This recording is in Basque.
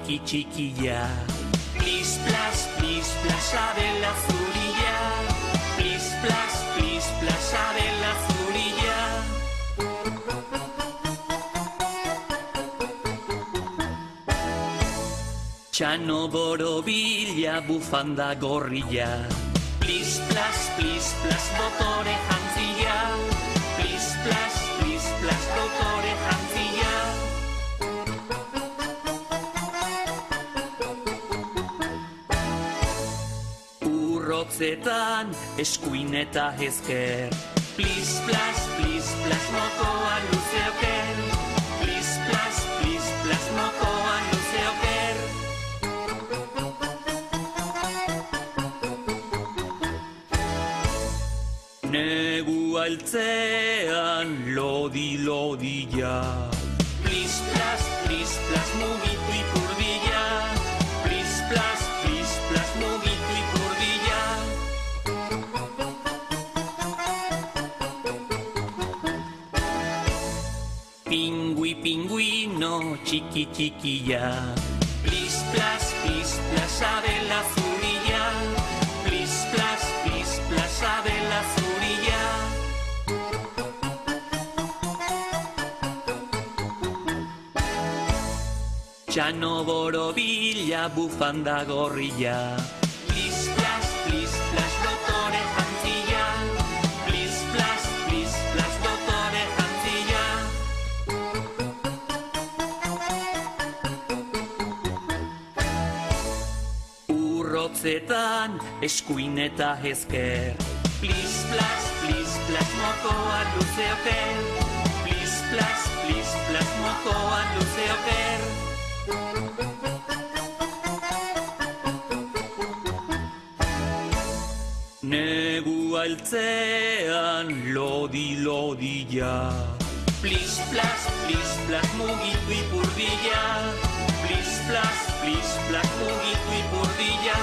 txiki txikia. Plis, plas, Adela zurilla. Plis, plas, Adela zurilla. Txano borobila, bufanda gorrilla. Plis, plas, dotore jantzia. Plis, plas, dotore jantzia. Urrotzetan, eskuin eta ezker. Plis, plas, mokoa luze oker. Plis, plas, mokoa luze oker. Negu altzean lodi-lodila. Plis, plas, mugitu ipurdila. Plis, plas, mugitu ipurdila. Pinguino, txiki txikia. Plis, plas, Adela zurilla. Plis, plas, Adela zurilla. Txano borobila, bufanda gorrilla. Plis, plas, dotore jantzia. Plis, plas, dotore jantzia. Urrotzetan, eskuin eta ezker. Plis, plas, mokoa luze oker. Plis, plas, mokoa luze oker. Negu altzean lodi-lodila. Plis, plas, mugitu ipurdila. Plis, plas, mugitu ipurdila.